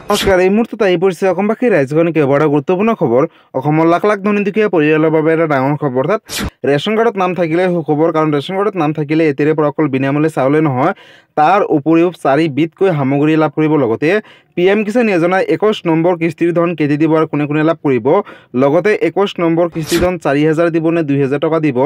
নমস্কাৰ, এই মুহূৰ্তত আহি পৰিছে অসমবাসী ৰাইজখনে কেইবাটা গুৰুত্বপূৰ্ণ খবৰ। অসমৰ লাখ লাখ ধনী দুখীয়া পৰিয়ালৰ বাবে এটা ডাঙৰ খবৰ। অৰ্থাৎ ৰেচন কাৰ্ডত নাম থাকিলে সুখবৰ, কাৰণ ৰেচন কাৰ্ডত নাম থাকিলে এতিয়াৰে পৰা অকল বিনামূল্যে চাউলে নহয়, তাৰ উপৰিও 4 বিধকৈ সামগ্ৰী লাভ কৰিব। লগতে PM কিষাণ যোজনাৰ 21 নম্বৰ কিস্তিৰ ধন কেতিয়া দিব আৰু কোনে কোনে লাভ কৰিব। লগতে 21 নম্বৰ কিস্তিৰ ধন 4,000 দিব নে 2,000 টকা দিব।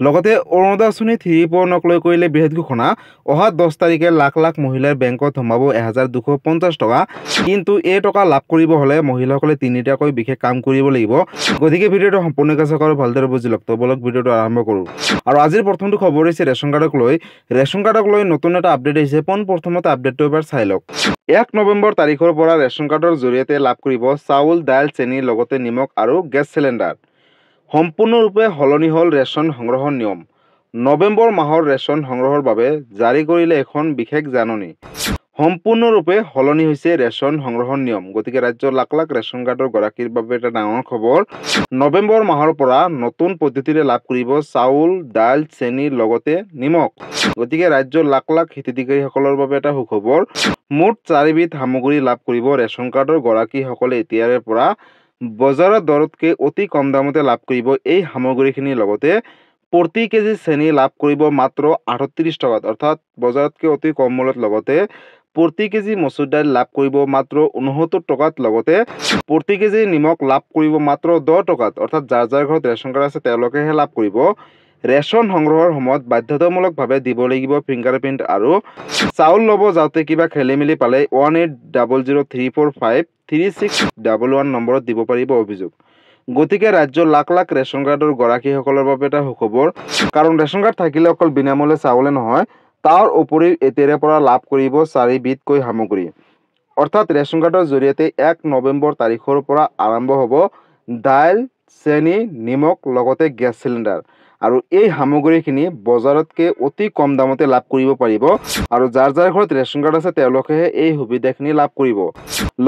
লগতে অৰুণোদয় আঁচনি 3 নকলৈ কৰিলে বৃহৎ ঘোষণা। অহা 10 তাৰিখে লাখ লাখ মহিলাৰ বেংকত সোমাব 1,250 টকা। কিন্তু এই টকা লাভ কৰিব হলে মহিলাসকলে 3টাকৈ বিশেষ কাম কৰিব লাগিব। গতিকে ভিডিঅ'টো সম্পূৰ্ণকৈ চাওক আৰু ভালদৰে বুজি লওক। তো বলক ভিডিঅ'টো আৰম্ভ কৰোঁ। আৰু আজিৰ প্ৰথমটো খবৰ হৈছে ৰেচন কাৰ্ডক লৈ। ৰেচন কাৰ্ডক লৈ নতুন এটা আপডেট আহিছে। প্ৰথমতে আপডেটটো এবাৰ চাই লওক। 1 নৱেম্বৰ তাৰিখৰ পৰা ৰেচন কাৰ্ডৰ জৰিয়তে লাভ কৰিব চাউল, দাইল, চেনি, লগতে নিমখ আৰু গেছ চিলিণ্ডাৰ। সম্পূৰ্ণৰূপে সলনি হ'ল ৰেচন সংগ্ৰহৰ নিয়ম। নৱেম্বৰ মাহৰ ৰেচন সংগ্ৰহৰ বাবে জাৰি কৰিলে এখন বিশেষ জাননী। সম্পূৰ্ণৰূপে সলনি হৈছে ৰেচন সংগ্ৰহৰ নিয়ম। গতিকে ৰাজ্যৰ লাখ লাখ ৰেচন কাৰ্ডৰ গৰাকীৰ বাবে এটা ডাঙৰ খবৰ। নৱেম্বৰ মাহৰ পৰা নতুন পদ্ধতিৰে লাভ কৰিব চাউল, দাইল, চেনি, লগতে নিমখ। গতিকে ৰাজ্যৰ লাখ লাখ হিতাধিকাৰীসকলৰ বাবে এটা সুখবৰ। মুঠ 4 বিধ সামগ্ৰী লাভ কৰিব ৰেচন কাৰ্ডৰ গৰাকীসকলে এতিয়াৰে পৰা। বজাৰৰ দৰতকৈ অতি কম দামতে লাভ কৰিব এই সামগ্ৰীখিনিৰ। লগতে প্ৰতি কেজি চেনি লাভ কৰিব মাত্ৰ 38 টকাত, অৰ্থাৎ বজাৰতকৈ অতি কম মূল্যত। লগতে প্ৰতি কেজি মচুৰ দাইল লাভ কৰিব মাত্ৰ 69 টকাত। লগতে প্ৰতি কেজি নিমখ লাভ কৰিব মাত্ৰ 10 টকাত, অৰ্থাৎ যাৰ যাৰ ঘৰত ৰেচন কাৰ্ড আছে তেওঁলোকেহে লাভ কৰিব। ৰেচন সংগ্ৰহৰ সময়ত বাধ্যতামূলকভাৱে দিব লাগিব ফিংগাৰপ্ৰিণ্ট। আৰু চাউল ল'ব যাওঁতে কিবা খেলি মেলি পালে 180034536111 নম্বৰত দিব পাৰিব অভিযোগ। গতিকে ৰাজ্যৰ লাখ লাখ ৰেচন কাৰ্ডৰ গৰাকীসকলৰ বাবে এটা সুখবৰ, কাৰণ ৰেচন কাৰ্ড থাকিলে অকল বিনামূল্যে চাউলে নহয়, তাৰ উপৰিও এতিয়াৰে পৰা লাভ কৰিব 4 বিধকৈ সামগ্ৰী। অৰ্থাৎ ৰেচন কাৰ্ডৰ জৰিয়তে 1 নৱেম্বৰ তাৰিখৰ পৰা আৰম্ভ হ'ব দাইল, চেনি, নিমখ, লগতে গেছ চিলিণ্ডাৰ। আৰু এই সামগ্ৰীখিনি বজাৰতকৈ অতি কম দামতে লাভ কৰিব পাৰিব। আৰু যাৰ যাৰ ঘৰত ৰেচন কাৰ্ড আছে তেওঁলোকেহে এই সুবিধাখিনি লাভ কৰিব।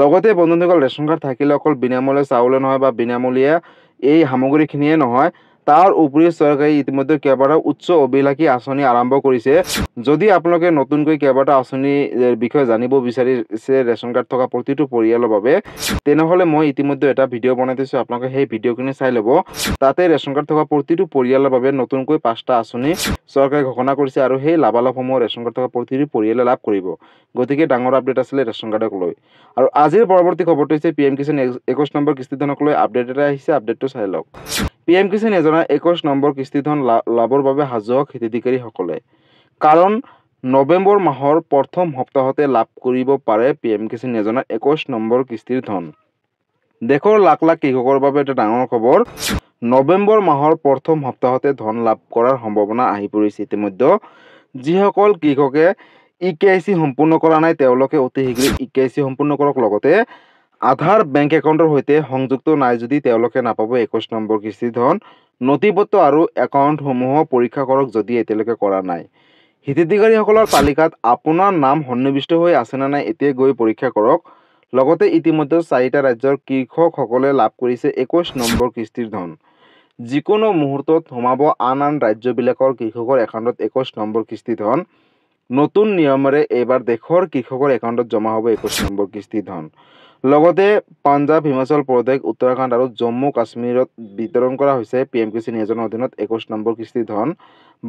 লগতে বন্ধুসকল, ৰেচন কাৰ্ড থাকিলে অকল বিনামূল্যে চাউলে নহয় বা বিনামূলীয়া এই সামগ্ৰীখিনিয়ে নহয়, তাৰ উপৰিও চৰকাৰে ইতিমধ্যে কেইবাটাও উচ্চ অভিলাষী আঁচনি আৰম্ভ কৰিছে। যদি আপোনালোকে নতুনকৈ কেইবাটাও আঁচনিৰ বিষয়ে জানিব বিচাৰিছে ৰেচন কাৰ্ড থকা প্ৰতিটো পৰিয়ালৰ বাবে, তেনেহ'লে মই ইতিমধ্যে এটা ভিডিঅ' বনাই দিছোঁ, আপোনালোকে সেই ভিডিঅ'খিনি চাই ল'ব। তাতে ৰেচন কাৰ্ড থকা প্ৰতিটো পৰিয়ালৰ বাবে নতুনকৈ 5টা আঁচনি চৰকাৰে ঘোষণা কৰিছে, আৰু সেই লাভালাভসমূহ ৰেচন কাৰ্ড থকা প্ৰতিটো পৰিয়ালে লাভ কৰিব। গতিকে ডাঙৰ আপডেট আছিলে ৰেচন কাৰ্ডক লৈ। আৰু আজিৰ পৰৱৰ্তী খবৰটো হৈছে PM কিষাণ 21 নম্বৰ কিস্তি ধনক লৈ আপডেট এটা আহিছে। আপডেটটো চাই লওক। PM কিষাণ যোজনাৰ 21 নম্বৰ কিস্তি ধন লাভৰ বাবে সাজু হওক হিতাধিকাৰীসকলে। কাৰণ নৱেম্বৰ মাহৰ প্ৰথম সপ্তাহতে লাভ কৰিব পাৰে PM কিষাণ যোজনাৰ 21 নম্বৰ কিস্তিৰ ধন। দেশৰ লাখ লাখ কৃষকৰ বাবে এটা ডাঙৰ খবৰ। নৱেম্বৰ মাহৰ প্ৰথম সপ্তাহতে ধন লাভ কৰাৰ সম্ভাৱনা আহি পৰিছে ইতিমধ্যে। যিসকল কৃষকে EKYC সম্পূৰ্ণ কৰা নাই তেওঁলোকে অতি শীঘ্ৰে EKYC সম্পূৰ্ণ কৰক। লগতে আধাৰ বেংক একাউণ্টৰ সৈতে সংযুক্ত নাই যদি তেওঁলোকে নাপাব 21 নম্বৰ কিস্তিৰ ধন। নথিপত্ৰ আৰু একাউণ্টসমূহ পৰীক্ষা কৰক যদি এতিয়ালৈকে কৰা নাই। হিতাধিকাৰীসকলৰ তালিকাত আপোনাৰ নাম সন্নিৱিষ্ট হৈ আছেনে নাই এতিয়া গৈ পৰীক্ষা কৰক। লগতে ইতিমধ্যে 4টা ৰাজ্যৰ কৃষকসকলে লাভ কৰিছে 21 নম্বৰ কিস্তিৰ ধন। যিকোনো মুহূৰ্তত সোমাব আন ৰাজ্যবিলাকৰ কৃষকৰ একাউণ্টত 21 নম্বৰ কিস্তি ধন। নতুন নিয়মেৰে এইবাৰ দেশৰ কৃষকৰ একাউণ্টত জমা হ'ব 21 নম্বৰ কিস্তি ধন। লগতে পাঞ্জাৱ, হিমাচল প্ৰদেশ, উত্তৰাখণ্ড আৰু জম্মু কাশ্মীৰত বিতৰণ কৰা হৈছে PM কিষাণ যোজনাৰ অধীনত 21 নম্বৰ কিস্তি ধন।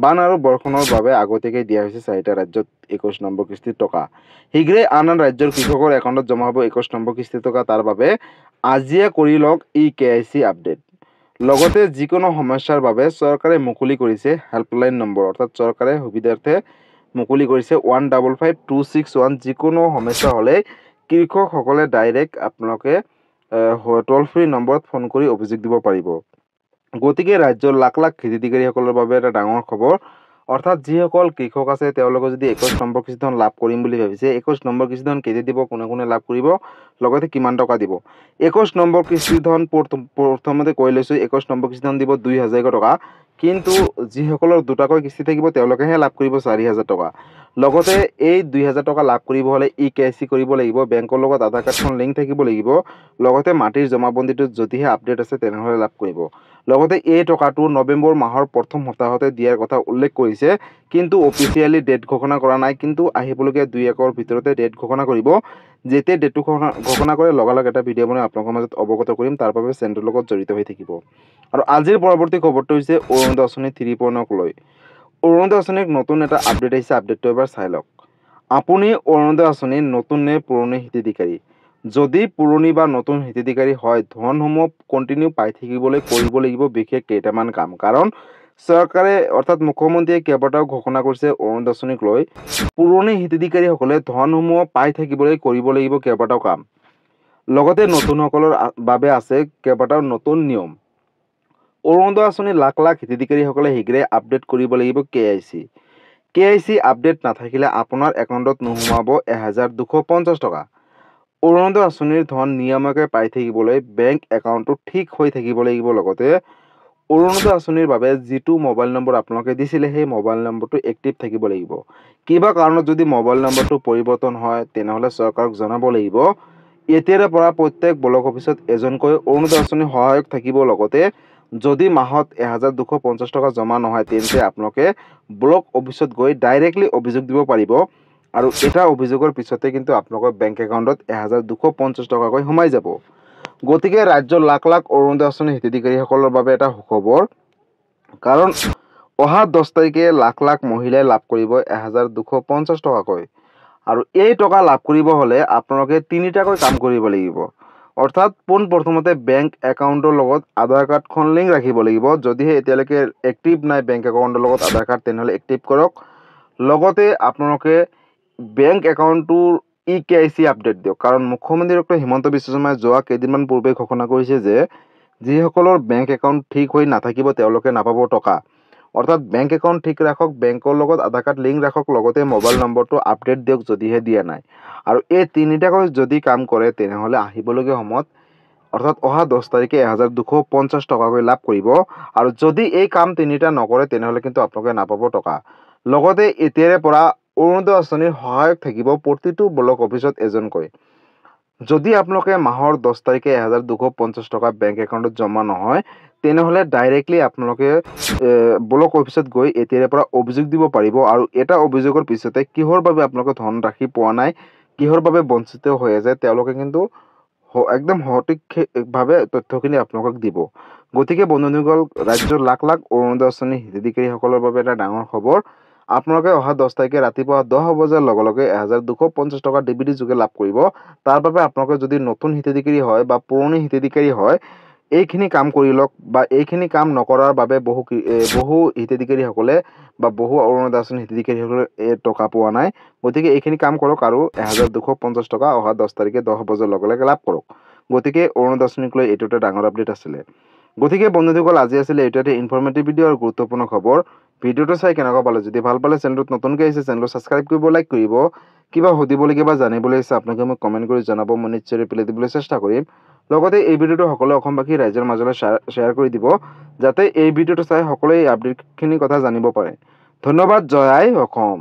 বান আৰু বৰষুণৰ বাবে আগতীয়াকৈ দিয়া হৈছে 4টা ৰাজ্যত 21 নম্বৰ কিস্তিৰ টকা। শীঘ্ৰেই আন ৰাজ্যৰ কৃষকৰ একাউণ্টত জমা হ'ব 21 নম্বৰ কিস্তিৰ টকা। তাৰ বাবে আজিয়ে কৰি লওক EKYC আপডেট। লগতে যিকোনো সমস্যাৰ বাবে চৰকাৰে মুকলি কৰিছে হেল্পলাইন নম্বৰ, অৰ্থাৎ চৰকাৰে সুবিধাৰ্থে মুকলি কৰিছে 155261। যিকোনো সমস্যা হ'লে কৃষকসকলে ডাইৰেক্ট আপোনালোকে টোল ফ্ৰী নম্বৰত ফোন কৰি অভিযোগ দিব পাৰিব। গতিকে ৰাজ্যৰ লাখ লাখ হিতাধিকাৰীসকলৰ বাবে এটা ডাঙৰ খবৰ। অৰ্থাৎ যিসকল কৃষক আছে তেওঁলোকে যদি 21 নম্বৰ কিস্তি ধন লাভ কৰিম বুলি ভাবিছে, 21 নম্বৰ কিস্তি ধন কেতিয়া দিব, কোনে কোনে লাভ কৰিব, লগতে কিমান টকা দিব। 21 নম্বৰ কিস্তি ধন প্ৰথমতে কৈ লৈছোঁ, 21 নম্বৰ কিস্তি ধন দিব 2,000 টকা। কিন্তু যিসকলৰ দুটাকৈ কিস্তি থাকিব তেওঁলোকেহে লাভ কৰিব 4,000 টকা। লগতে এই 2,000 টকা লাভ কৰিব হ'লে EKYC কৰিব লাগিব, বেংকৰ লগত আধাৰ কাৰ্ডখন লিংক থাকিব লাগিব। লগতে মাটিৰ জমাবন্দীটোত যদিহে আপডেট আছে তেনেহ'লে লাভ কৰিব। লগতে এই টকাটো নৱেম্বৰ মাহৰ প্ৰথম সপ্তাহতে দিয়াৰ কথা উল্লেখ কৰিছে, কিন্তু অফিচিয়েলি ডেট ঘোষণা কৰা নাই। কিন্তু আহিবলগীয়া 2-1ৰ ভিতৰতে ডেট ঘোষণা কৰিব। যেতিয়া ডেটটো ঘোষণা কৰে লগালগ এটা ভিডিঅ' বনাই আপোনালোকৰ মাজত অৱগত কৰিম, তাৰ বাবে চেনেলটোৰ লগত জড়িত হৈ থাকিব। আৰু আজিৰ পৰৱৰ্তী খবৰটো হৈছে অৰুণোদয় আঁচনি 3.0ক লৈ। অৰুণোদয় আঁচনিৰ নতুন এটা আপডেট আহিছে, আপডেটটো এবাৰ চাই লওক। আপুনি অৰুণোদয় আঁচনিৰ নতুন নে পুৰণি হিতাধিকাৰী? যদি পুৰণি বা নতুন হিতাধিকাৰী হয়, ধনসমূহ কণ্টিনিউ পাই থাকিবলৈ কৰিব লাগিব বিশেষ কেইটামান কাম। কাৰণ চৰকাৰে অৰ্থাৎ মুখ্যমন্ত্ৰীয়ে কেইবাটাও ঘোষণা কৰিছে অৰুণোদয় আঁচনিক লৈ। পুৰণি হিতাধিকাৰীসকলে ধনসমূহ পাই থাকিবলৈ কৰিব লাগিব কেইবাটাও কাম। লগতে নতুনসকলৰ বাবে আছে কেইবাটাও নতুন নিয়ম। অৰুণোদয় আঁচনি লাখ লাখ হিতাধিকাৰীসকলে শীঘ্ৰে আপডেট কৰিব লাগিব KIC। KIC আপডেট নাথাকিলে আপোনাৰ একাউণ্টত নোসোমাব 1250 টকা। অৰুণোদয় আঁচনিৰ ধন নিয়মীয়াকৈ পাই থাকিবলৈ বেংক একাউণ্টটো ঠিক হৈ থাকিব লাগিব। লগতে অৰুণোদয় আঁচনিৰ বাবে যিটো মোবাইল নম্বৰ আপোনালোকে দিছিলে সেই মোবাইল নম্বৰটো এক্টিভ থাকিব লাগিব। কিবা কাৰণত যদি মোবাইল নম্বৰটো পৰিৱৰ্তন হয় তেনেহ'লে চৰকাৰক জনাব লাগিব। এতিয়াৰে পৰা প্ৰত্যেক ব্লক অফিচত এজনকৈ অৰুণোদয় আঁচনি সহায়ক থাকিব। লগতে যদি মাহত 1250 টকা জমা নহয় তেন্তে আপোনালোকে ব্লক অফিচত গৈ ডাইৰেক্টলি অভিযোগ দিব পাৰিব। আৰু এটা অভিযোগৰ পিছতে কিন্তু আপোনালোকৰ বেংক একাউণ্টত 1250 টকাকৈ সোমাই যাব। গতিকে ৰাজ্যৰ লাখ লাখ অৰুণোদয় আঁচনি হিতাধিকাৰীসকলৰ বাবে এটা সুখবৰ। কাৰণ অহা 10 তাৰিখে লাখ লাখ মহিলাই লাভ কৰিব 1250 টকাকৈ। আৰু এই টকা লাভ কৰিব হ'লে আপোনালোকে 3টাকৈ কাম কৰিব লাগিব। অৰ্থাৎ পোনপ্ৰথমতে বেংক একাউণ্টৰ লগত আধাৰ কাৰ্ডখন লিংক ৰাখিব লাগিব। যদিহে এতিয়ালৈকে এক্টিভ নাই বেংক একাউণ্টৰ লগত আধাৰ কাৰ্ড তেনেহ'লে এক্টিভ কৰক। লগতে আপোনালোকে বেংক একাউণ্টটোৰ KIC আপডেট দিয়ক। কাৰণ মুখ্যমন্ত্ৰী ডক্টৰ হিমন্ত বিশ্ব শৰ্মাই যোৱা কেইদিনমান পূৰ্বে ঘোষণা কৰিছে যে যিসকলৰ বেংক একাউণ্ট ঠিক হৈ নাথাকিব তেওঁলোকে নাপাব টকা। অৰ্থাৎ বেংক একাউণ্ট ঠিক ৰাখক, বেংকৰ লগত আধাৰ কাৰ্ড লিংক ৰাখক, লগতে মোবাইল নম্বৰটো আপডেট দিয়ক যদিহে দিয়া নাই। আৰু এই 3টাকৈ যদি কাম কৰে তেনেহ'লে আহিবলগীয়া সময়ত অৰ্থাৎ অহা 10 তাৰিখে 1250 টকাকৈ লাভ কৰিব। আৰু যদি এই কাম 3টা নকৰে তেনেহ'লে কিন্তু আপোনালোকে নাপাব টকা। লগতে এতিয়াৰে পৰা অৰুণোদয় আঁচনিৰ সহায়ক থাকিব প্ৰতিটো ব্লক অফিচত এজনকৈ। যদি আপোনালোকে মাহৰ 10 তাৰিখে 1250 টকা বেংক একাউণ্টত জমা নহয় তেনেহ'লে ডাইৰেক্টলি আপোনালোকে ব্লক অফিচত গৈ এতিয়াৰে পৰা অভিযোগ দিব পাৰিব। আৰু এটা অভিযোগৰ পিছতে কিহৰ বাবে আপোনালোকে ধনৰাশি পোৱা নাই, কিহৰ বাবে বঞ্চিত হৈ আছে তেওঁলোকে কিন্তু একদম সঠিকভাৱে তথ্যখিনি আপোনালোকক দিব। গতিকে বন্ধুসকল, ৰাজ্যৰ লাখ লাখ অৰুণোদয় আঁচনি হিতাধিকাৰীসকলৰ বাবে এটা ডাঙৰ খবৰ। আপোনালোকে অহা 10 তাৰিখে ৰাতিপুৱা 10 বজাৰ লগে লগে 1250 টকা DBT যোগে লাভ কৰিব। তাৰ বাবে আপোনালোকে যদি নতুন হিতাধিকাৰী হয় বা পুৰণি হিতাধিকাৰী হয় এইখিনি কাম কৰি লওক। বা এইখিনি কাম নকৰাৰ বাবে বহু হিতাধিকাৰীসকলে বা বহু অৰুণোদয় আঁচনি হিতাধিকাৰীসকলে এই টকা পোৱা নাই। গতিকে এইখিনি কাম কৰক আৰু 1250 টকা অহা 10 তাৰিখে 10 বজাৰ লগে লগে লাভ কৰক। গতিকে অৰুণোদয় আঁচনিক লৈ এইটো এটা ডাঙৰ আপডেট আছিলে। গতিকে বন্ধুসকল, আজি আছিলে এইটো এটা ইনফৰ্মেটিভ ভিডিঅ' আৰু গুৰুত্বপূৰ্ণ খবৰ। ভিডিঅ'টো চাই কেনেকুৱা পালে? যদি ভাল পালে চেনেলটোত নতুনকৈ আহিছে চেনেলটো ছাবস্ক্ৰাইব কৰিব, লাইক কৰিব। কিবা সুধিবলগীয়া বা জানিবলৈ ইচ্ছা আপোনালোকে মোক কমেণ্ট কৰি জনাব, মই নিশ্চয় ৰিপ্লাই দিবলৈ চেষ্টা কৰিম। লগতে এই ভিডিঅ'টো সকলো অসমবাসী ৰাইজৰ মাজলৈ শ্বেয়াৰ কৰি দিব যাতে এই ভিডিঅ'টো চাই সকলোৱে এই আপডেটখিনিৰ কথা জানিব পাৰে। ধন্যবাদ। জয় আই অসম।